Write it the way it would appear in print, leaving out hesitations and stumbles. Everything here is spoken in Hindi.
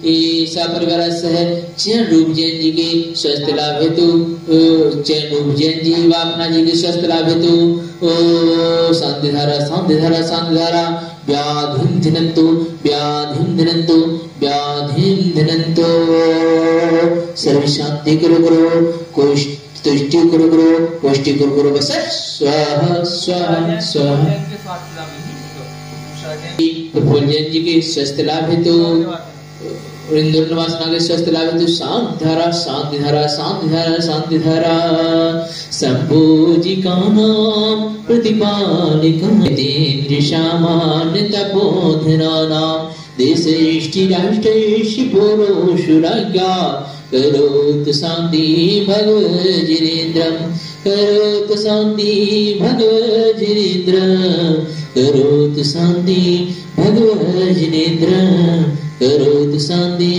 परिवार सह चैन रूप जैन जी के स्वस्थ लाभ हेतु चैन रूप जैन जी वापना जी के स्वस्थ लाभ हेतु शांति धारा शांति धारा शांति धारा व्याधिं धिनन्तु व्याधिं धिनन्तु व्याधिं धिनन्तु सर्व शांति करो करो तुष्टि करो करो पुष्टि करो करो बस स्वाहा स्वाहा स्वाहा प्रफुल्ल जैन जी के स्वस्थ लाभ हेतु इंदौर निवासना के स्वस्थ लाभ हेतु शांति धारा शांति धारा शांति धारा शांति धारा शंभु जी का नाम प्रतिपालिकं तेन्द्रिशामान्य तपोधनानां देशेष्टि राष्ट्रेष्टि पुरुषुराज्ञा करोतु शांति भगवजिनेन्द्रं करोतु शांति भगवजिनेन्द्रं करोतु शांति भगवजिनेन्द्रं करोतु शांति।